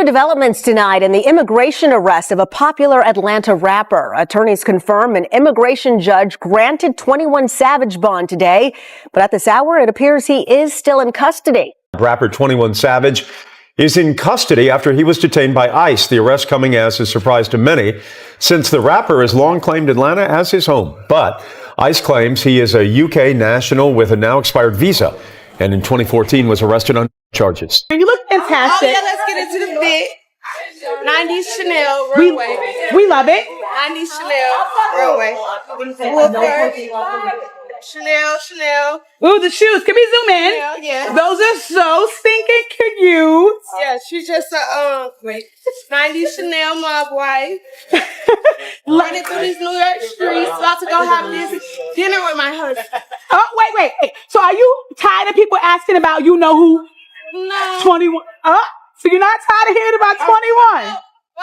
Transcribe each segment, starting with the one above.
new developments tonight in the immigration arrest of a popular Atlanta rapper. Attorneys confirm an immigration judge granted 21 Savage bond today, but at this hour, it appears he is still in custody. Rapper 21 Savage is in custody after he was detained by ICE. The arrest coming as a surprise to many, since the rapper has long claimed Atlanta as his home. But ICE claims he is a UK national with a now expired visa, and in 2014 was arrested on charges. You look fantastic. Oh yeah, let's get into the fit. 90s Chanel, runway. We love it. 90s Chanel, runway. Chanel. Ooh, the shoes. Can we zoom in? Yeah. Those are so stinking cute. Yeah, she's just a 90s Chanel mob wife. Running through these New York streets, about to go have this dinner with my husband. Oh, wait. So are you tired of people asking about you know who? No. 21. So you're not tired of hearing about 21? I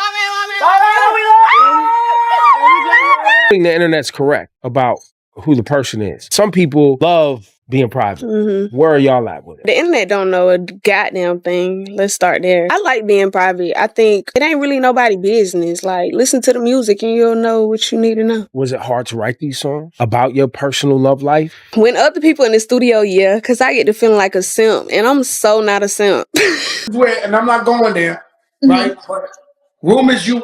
think the internet's correct about who the person is. Some people love being private. Where are y'all at with it? The internet don't know a goddamn thing. Let's start there. I like being private. I think it ain't really nobody's business. Like, listen to the music and you'll know what you need to know. Was it hard to write these songs about your personal love life? When other people in the studio, yeah, because I get to feeling like a simp, and I'm so not a simp. And I'm not going there, right? But rumors you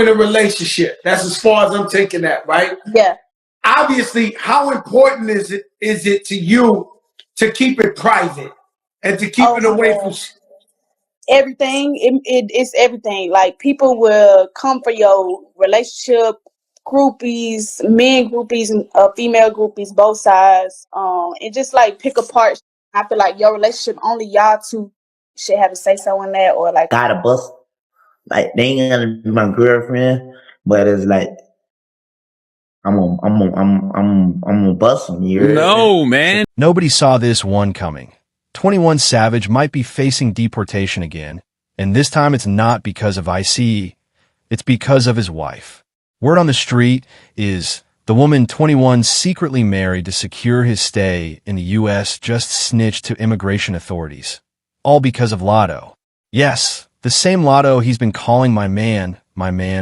in a relationship. That's as far as I'm taking that, right? Yeah. Obviously, how important is it to you to keep it private and to keep it away from everything? It's everything. Like, people will come for your relationship, groupies, men groupies, and female groupies, both sides, and just like pick apart. I feel like your relationship, only y'all two should have a say so in that, or like got a bust. Like, they ain't gonna be my girlfriend, but it's like I'm gonna bust them. No, man. Nobody saw this one coming. 21 Savage might be facing deportation again, and this time it's not because of ICE, it's because of his wife. Word on the street is the woman 21 secretly married to secure his stay in the U.S. just snitched to immigration authorities. All because of Lotto. Yes, the same Lotto he's been calling my man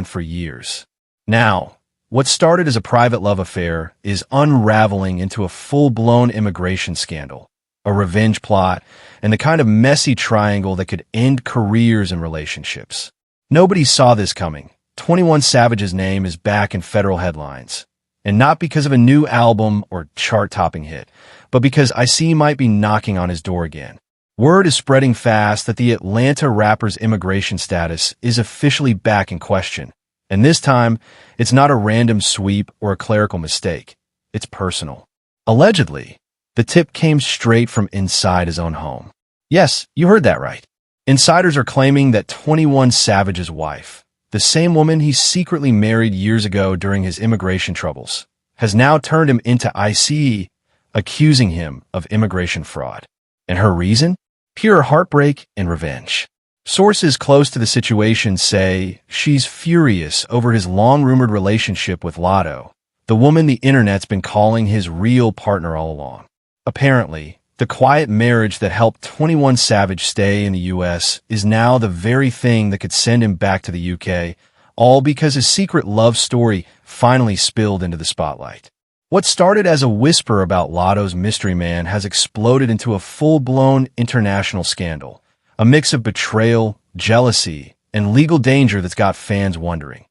for years. Now, what started as a private love affair is unraveling into a full-blown immigration scandal, a revenge plot, and the kind of messy triangle that could end careers and relationships. Nobody saw this coming. 21 Savage's name is back in federal headlines. And not because of a new album or chart-topping hit, but because ICE might be knocking on his door again. Word is spreading fast that the Atlanta rapper's immigration status is officially back in question. And this time, it's not a random sweep or a clerical mistake. It's personal. Allegedly, the tip came straight from inside his own home. Yes, you heard that right. Insiders are claiming that 21 Savage's wife, the same woman he secretly married years ago during his immigration troubles, has now turned him into ICE, accusing him of immigration fraud. And her reason? Pure heartbreak and revenge. Sources close to the situation say she's furious over his long-rumored relationship with Lotto, the woman the internet's been calling his real partner all along. Apparently, the quiet marriage that helped 21 Savage stay in the U.S. is now the very thing that could send him back to the UK, all because his secret love story finally spilled into the spotlight. What started as a whisper about Lotto's mystery man has exploded into a full-blown international scandal. A mix of betrayal, jealousy, and legal danger that's got fans wondering.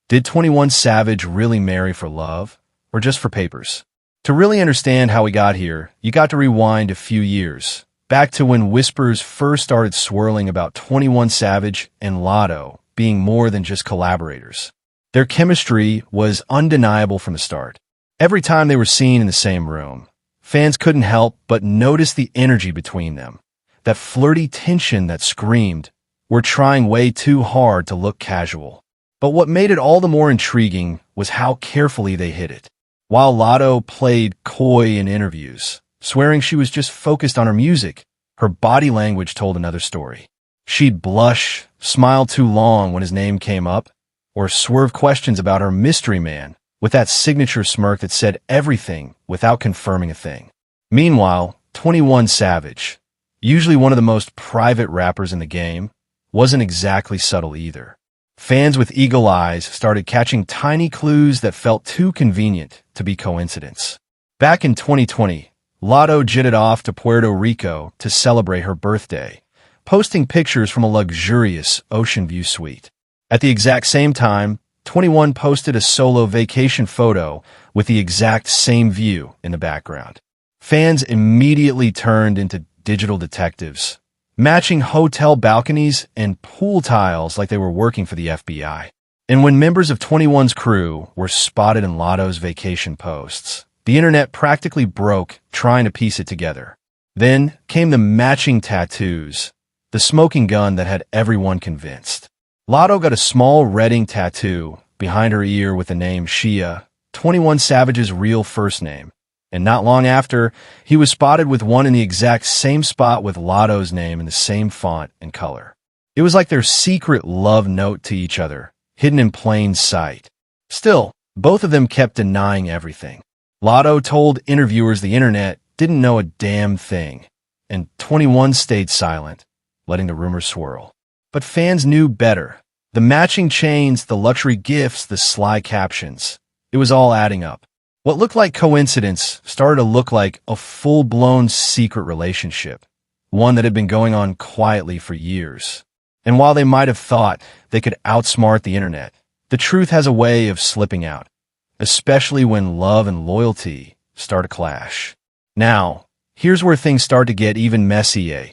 Did 21 Savage really marry for love, or just for papers? To really understand how we got here, you got to rewind a few years, back to when whispers first started swirling about 21 Savage and Lotto being more than just collaborators. Their chemistry was undeniable from the start. Every time they were seen in the same room, fans couldn't help but notice the energy between them. That flirty tension that screamed, "We're trying way too hard to look casual." But what made it all the more intriguing was how carefully they hid it. While Lotto played coy in interviews, swearing she was just focused on her music, her body language told another story. She'd blush, smile too long when his name came up, or swerve questions about her mystery man with that signature smirk that said everything without confirming a thing. Meanwhile, 21 Savage, usually one of the most private rappers in the game, wasn't exactly subtle either. Fans with eagle eyes started catching tiny clues that felt too convenient to be coincidence. Back in 2020, Lotto jetted off to Puerto Rico to celebrate her birthday, posting pictures from a luxurious ocean view suite. At the exact same time, 21 posted a solo vacation photo with the exact same view in the background. Fans immediately turned into digital detectives, matching hotel balconies and pool tiles like they were working for the FBI. And when members of 21's crew were spotted in Lotto's vacation posts, the internet practically broke trying to piece it together. Then came the matching tattoos, the smoking gun that had everyone convinced. Lotto got a small redding tattoo behind her ear with the name Shia, 21 Savage's real first name. And not long after, he was spotted with one in the exact same spot with Lotto's name in the same font and color. It was like their secret love note to each other, hidden in plain sight. Still, both of them kept denying everything. Lotto told interviewers the internet didn't know a damn thing, and 21 stayed silent, letting the rumors swirl. But fans knew better. The matching chains, the luxury gifts, the sly captions. It was all adding up. What looked like coincidence started to look like a full-blown secret relationship, one that had been going on quietly for years. And while they might have thought they could outsmart the internet, the truth has a way of slipping out, especially when love and loyalty start to clash. Now, here's where things start to get even messier,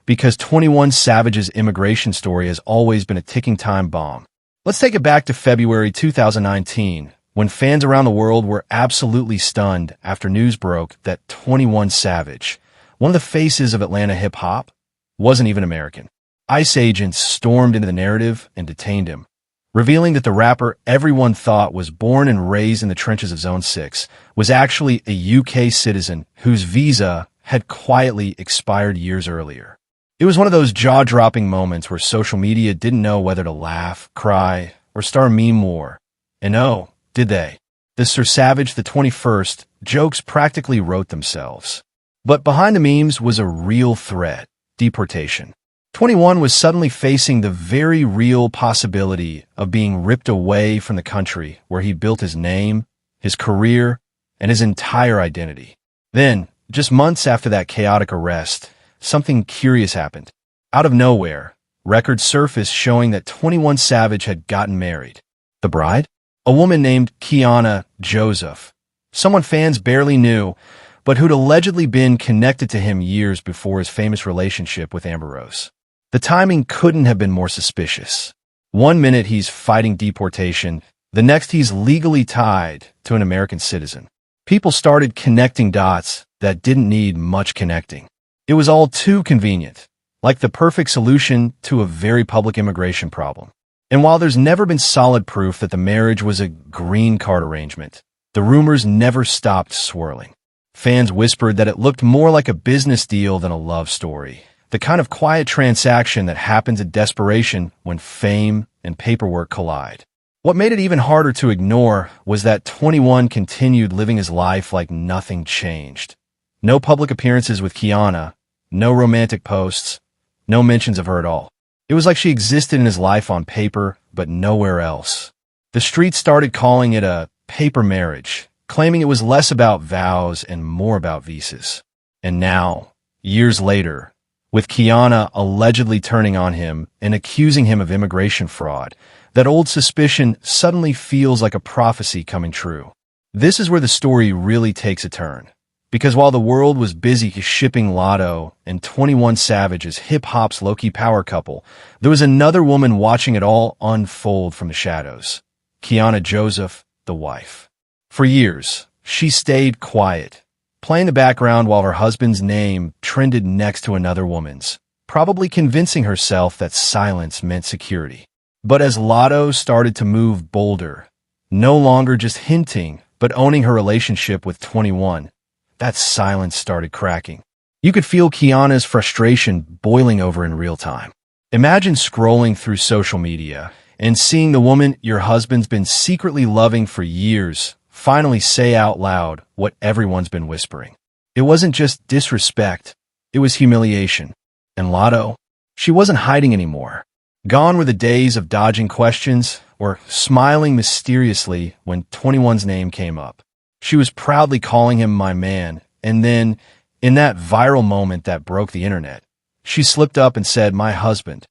because 21 Savage's immigration story has always been a ticking time bomb. Let's take it back to February 2019, when fans around the world were absolutely stunned after news broke that 21 Savage, one of the faces of Atlanta hip-hop, wasn't even American. ICE agents stormed into the narrative and detained him, revealing that the rapper everyone thought was born and raised in the trenches of Zone 6 was actually a UK citizen whose visa had quietly expired years earlier. It was one of those jaw-dropping moments where social media didn't know whether to laugh, cry, or start a meme war. And oh, did they? The Sir Savage the 21st jokes practically wrote themselves. But behind the memes was a real threat: deportation. 21 was suddenly facing the very real possibility of being ripped away from the country where he built his name, his career, and his entire identity. Then, just months after that chaotic arrest, something curious happened. Out of nowhere, records surfaced showing that 21 Savage had gotten married. The bride? A woman named Kiana Joseph, someone fans barely knew, but who'd allegedly been connected to him years before his famous relationship with Amber Rose. The timing couldn't have been more suspicious. One minute he's fighting deportation, the next he's legally tied to an American citizen. People started connecting dots that didn't need much connecting. It was all too convenient, like the perfect solution to a very public immigration problem. And while there's never been solid proof that the marriage was a green card arrangement, the rumors never stopped swirling. Fans whispered that it looked more like a business deal than a love story, the kind of quiet transaction that happens in desperation when fame and paperwork collide. What made it even harder to ignore was that 21 continued living his life like nothing changed. No public appearances with Kiana, no romantic posts, no mentions of her at all. It was like she existed in his life on paper, but nowhere else. The streets started calling it a paper marriage, claiming it was less about vows and more about visas. And now, years later, with Kiana allegedly turning on him and accusing him of immigration fraud, that old suspicion suddenly feels like a prophecy coming true. This is where the story really takes a turn. Because while the world was busy shipping Lotto and 21 Savage as hip-hop's low-key power couple, there was another woman watching it all unfold from the shadows. Kiana Joseph, the wife. For years, she stayed quiet, playing the background while her husband's name trended next to another woman's, probably convincing herself that silence meant security. But as Lotto started to move bolder, no longer just hinting, but owning her relationship with 21, that silence started cracking. You could feel Kiana's frustration boiling over in real time. Imagine scrolling through social media and seeing the woman your husband's been secretly loving for years finally say out loud what everyone's been whispering. It wasn't just disrespect, it was humiliation. And Lotto, she wasn't hiding anymore. Gone were the days of dodging questions or smiling mysteriously when 21's name came up. She was proudly calling him my man, and then, in that viral moment that broke the internet, she slipped up and said, my husband.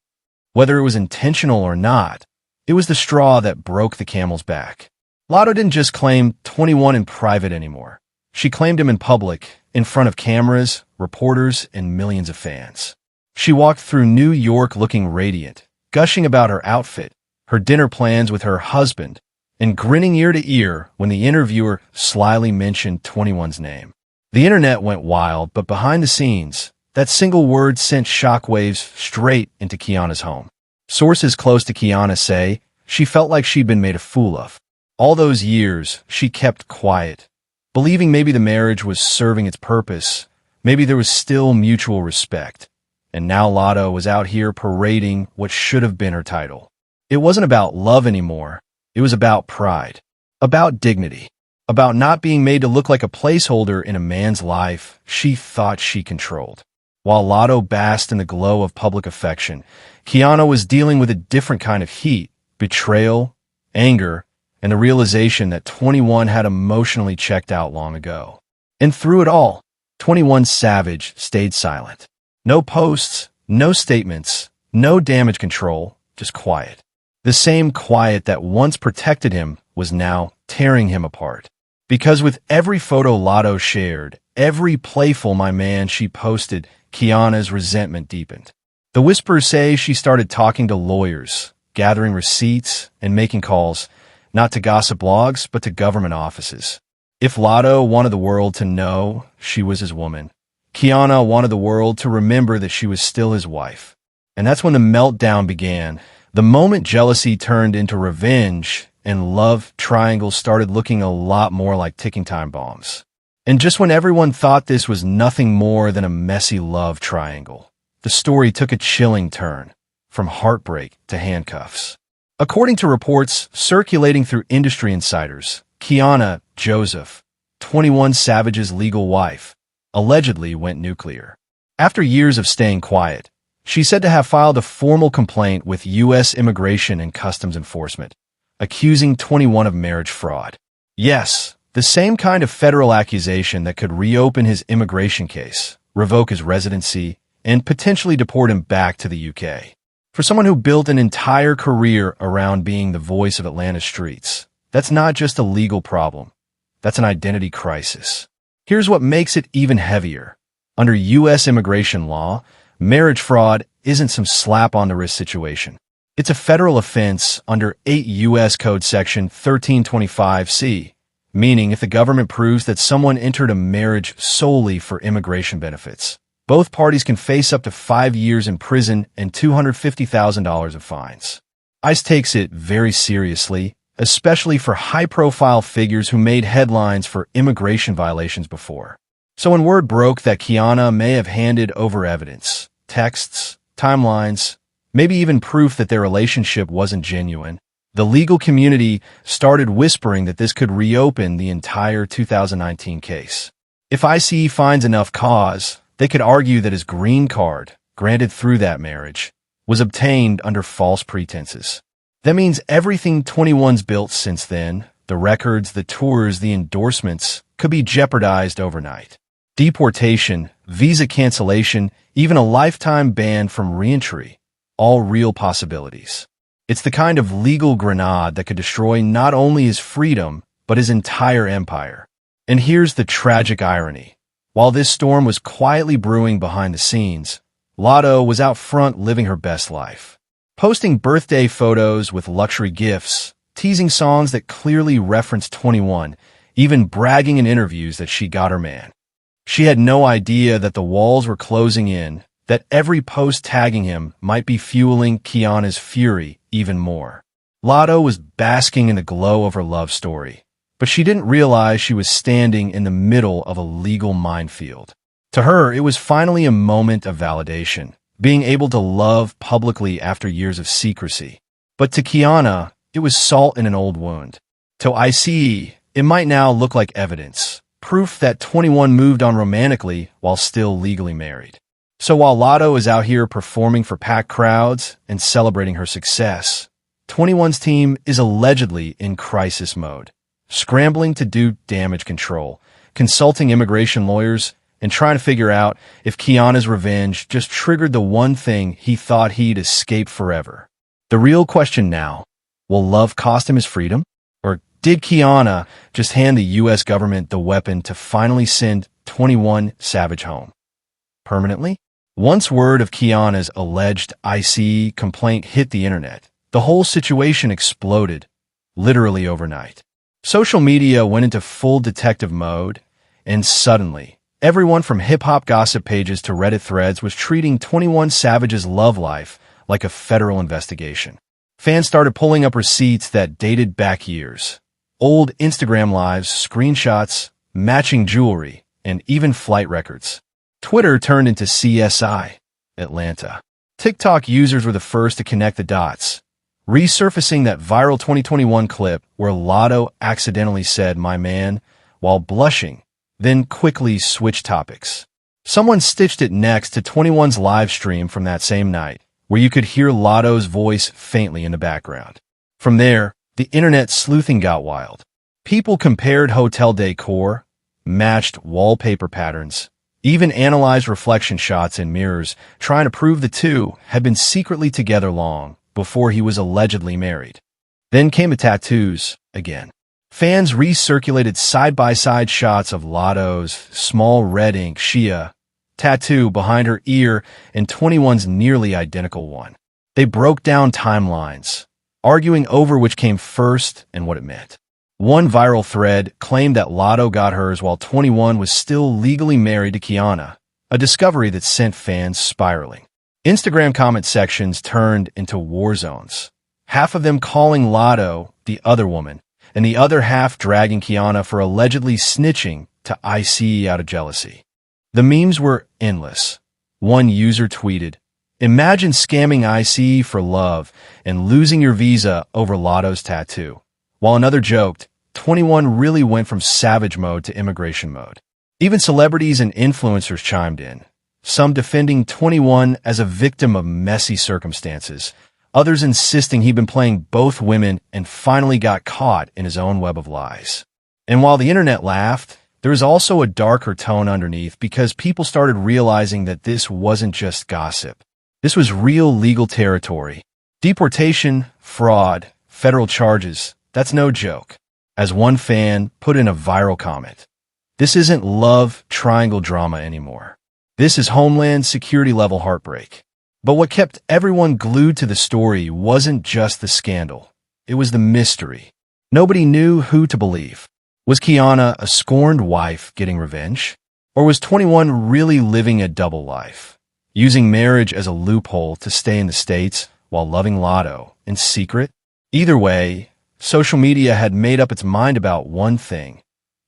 Whether it was intentional or not, it was the straw that broke the camel's back. Lotto didn't just claim 21 in private anymore. She claimed him in public, in front of cameras, reporters, and millions of fans. She walked through New York looking radiant, gushing about her outfit, her dinner plans with her husband, and grinning ear to ear when the interviewer slyly mentioned 21's name. The internet went wild, but behind the scenes, that single word sent shockwaves straight into Kiana's home. Sources close to Kiana say she felt like she'd been made a fool of. All those years, she kept quiet, believing maybe the marriage was serving its purpose, maybe there was still mutual respect. And now Lotto was out here parading what should have been her title. It wasn't about love anymore. It was about pride, about dignity, about not being made to look like a placeholder in a man's life she thought she controlled. While Lotto basked in the glow of public affection, Kiana was dealing with a different kind of heat, betrayal, anger, and the realization that 21 had emotionally checked out long ago. And through it all, 21 Savage stayed silent. No posts, no statements, no damage control, just quiet. The same quiet that once protected him was now tearing him apart. Because with every photo Lotto shared, every playful my man she posted, Kiana's resentment deepened. The whispers say she started talking to lawyers, gathering receipts, and making calls, not to gossip blogs, but to government offices. If Lotto wanted the world to know she was his woman, Kiana wanted the world to remember that she was still his wife. And that's when the meltdown began. The moment jealousy turned into revenge and love triangles started looking a lot more like ticking time bombs. And just when everyone thought this was nothing more than a messy love triangle, the story took a chilling turn, from heartbreak to handcuffs. According to reports circulating through industry insiders, Kiana Joseph, 21 Savage's legal wife, allegedly went nuclear. After years of staying quiet, she's said to have filed a formal complaint with U.S. Immigration and Customs Enforcement, accusing 21 of marriage fraud. Yes, the same kind of federal accusation that could reopen his immigration case, revoke his residency, and potentially deport him back to the UK. For someone who built an entire career around being the voice of Atlanta's streets, that's not just a legal problem. That's an identity crisis. Here's what makes it even heavier. Under U.S. immigration law, marriage fraud isn't some slap-on-the-wrist situation. It's a federal offense under 8 U.S. Code Section 1325C, meaning if the government proves that someone entered a marriage solely for immigration benefits, both parties can face up to 5 years in prison and $250,000 of fines. ICE takes it very seriously, especially for high-profile figures who made headlines for immigration violations before. So when word broke that Kiana may have handed over evidence, texts, timelines, maybe even proof that their relationship wasn't genuine, the legal community started whispering that this could reopen the entire 2019 case. If ICE finds enough cause, they could argue that his green card, granted through that marriage, was obtained under false pretenses. That means everything 21's built since then, the records, the tours, the endorsements, could be jeopardized overnight. Deportation, visa cancellation, even a lifetime ban from reentry, all real possibilities. It's the kind of legal grenade that could destroy not only his freedom, but his entire empire. And here's the tragic irony. While this storm was quietly brewing behind the scenes, Lotto was out front living her best life. Posting birthday photos with luxury gifts, teasing songs that clearly referenced 21, even bragging in interviews that she got her man. She had no idea that the walls were closing in, that every post tagging him might be fueling Kiana's fury even more. Lotto was basking in the glow of her love story, but she didn't realize she was standing in the middle of a legal minefield. To her, it was finally a moment of validation, being able to love publicly after years of secrecy. But to Kiana, it was salt in an old wound. To ICE, it might now look like evidence, proof that 21 moved on romantically while still legally married. So while Lotto is out here performing for packed crowds and celebrating her success, 21's team is allegedly in crisis mode, scrambling to do damage control, consulting immigration lawyers, and trying to figure out if Kiana's revenge just triggered the one thing he thought he'd escape forever. The real question now, will love cost him his freedom? Or did Kiana just hand the U.S. government the weapon to finally send 21 Savage home? Permanently? Once word of Kiana's alleged ICE complaint hit the internet, the whole situation exploded, literally overnight. Social media went into full detective mode, and suddenly, everyone from hip-hop gossip pages to Reddit threads was treating 21 Savage's love life like a federal investigation. Fans started pulling up receipts that dated back years, old Instagram lives, screenshots, matching jewelry, and even flight records. Twitter turned into CSI Atlanta. TikTok users were the first to connect the dots, resurfacing that viral 2021 clip where Lotto accidentally said "my man" while blushing, then quickly switched topics. Someone stitched it next to 21's live stream from that same night, where you could hear Lotto's voice faintly in the background. From there, the internet sleuthing got wild. People compared hotel decor, matched wallpaper patterns, even analyzed reflection shots in mirrors, trying to prove the two had been secretly together long before he was allegedly married. Then came the tattoos again. Fans recirculated side-by-side shots of Lotto's small red ink Shia tattoo behind her ear and 21's nearly identical one. They broke down timelines, arguing over which came first and what it meant. One viral thread claimed that Lotto got hers while 21 was still legally married to Kiana, a discovery that sent fans spiraling. Instagram comment sections turned into war zones, half of them calling Lotto the other woman, and the other half dragging Kiana for allegedly snitching to ICE out of jealousy. The memes were endless. One user tweeted, "Imagine scamming ICE for love and losing your visa over Lotto's tattoo." While another joked, 21 really went from savage mode to immigration mode. Even celebrities and influencers chimed in, some defending 21 as a victim of messy circumstances, others insisting he'd been playing both women and finally got caught in his own web of lies. And while the internet laughed, there was also a darker tone underneath because people started realizing that this wasn't just gossip. This was real legal territory. Deportation, fraud, federal charges, that's no joke. As one fan put in a viral comment, "This isn't love triangle drama anymore. This is Homeland Security level heartbreak." But what kept everyone glued to the story wasn't just the scandal. It was the mystery. Nobody knew who to believe. Was Kiana a scorned wife getting revenge? Or was 21 really living a double life, using marriage as a loophole to stay in the States while loving Lotto in secret? Either way, social media had made up its mind about one thing.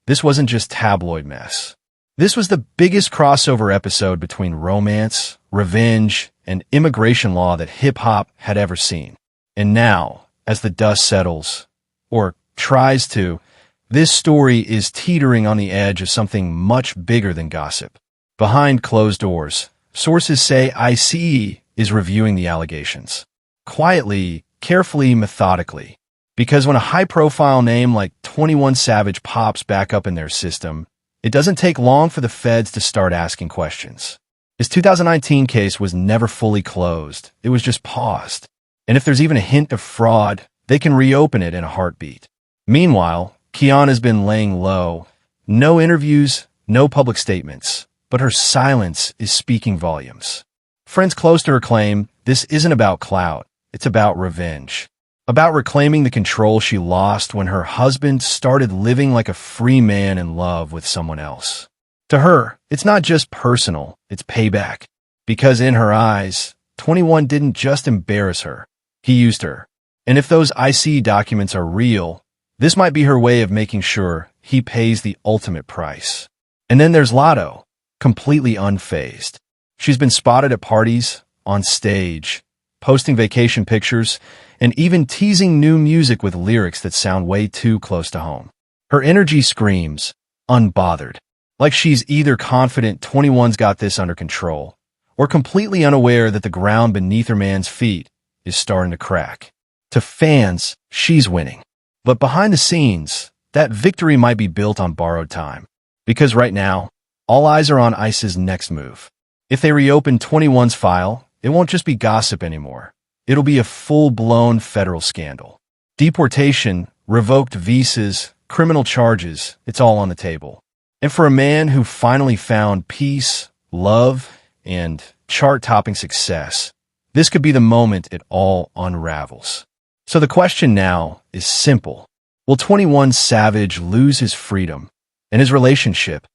This wasn't just tabloid mess. This was the biggest crossover episode between romance, revenge, and immigration law that hip-hop had ever seen. And now, as the dust settles, or tries to, this story is teetering on the edge of something much bigger than gossip. Behind closed doors, sources say ICE is reviewing the allegations. Quietly, carefully, methodically. Because when a high-profile name like 21 Savage pops back up in their system, it doesn't take long for the feds to start asking questions. His 2019 case was never fully closed. It was just paused. And if there's even a hint of fraud, they can reopen it in a heartbeat. Meanwhile, Kiana's been laying low. No interviews, no public statements. But her silence is speaking volumes. Friends close to her claim this isn't about clout. It's about revenge. About reclaiming the control she lost when her husband started living like a free man in love with someone else. To her, it's not just personal, it's payback. Because in her eyes, 21 didn't just embarrass her, he used her. And if those IC documents are real, this might be her way of making sure he pays the ultimate price. And then there's Lotto, completely unfazed. She's been spotted at parties, on stage, posting vacation pictures, and even teasing new music with lyrics that sound way too close to home. Her energy screams, unbothered, like she's either confident 21's got this under control, or completely unaware that the ground beneath her man's feet is starting to crack. To fans, she's winning. But behind the scenes, that victory might be built on borrowed time. Because right now, all eyes are on ICE's next move. If they reopen 21's file, it won't just be gossip anymore. It'll be a full-blown federal scandal. Deportation, revoked visas, criminal charges, it's all on the table. And for a man who finally found peace, love, and chart-topping success, this could be the moment it all unravels. So the question now is simple. Will 21 Savage lose his freedom and his relationship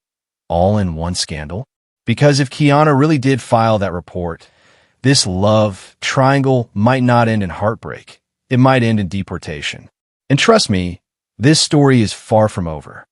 all in one scandal? Because if Kiana really did file that report, this love triangle might not end in heartbreak. It might end in deportation. And trust me, this story is far from over.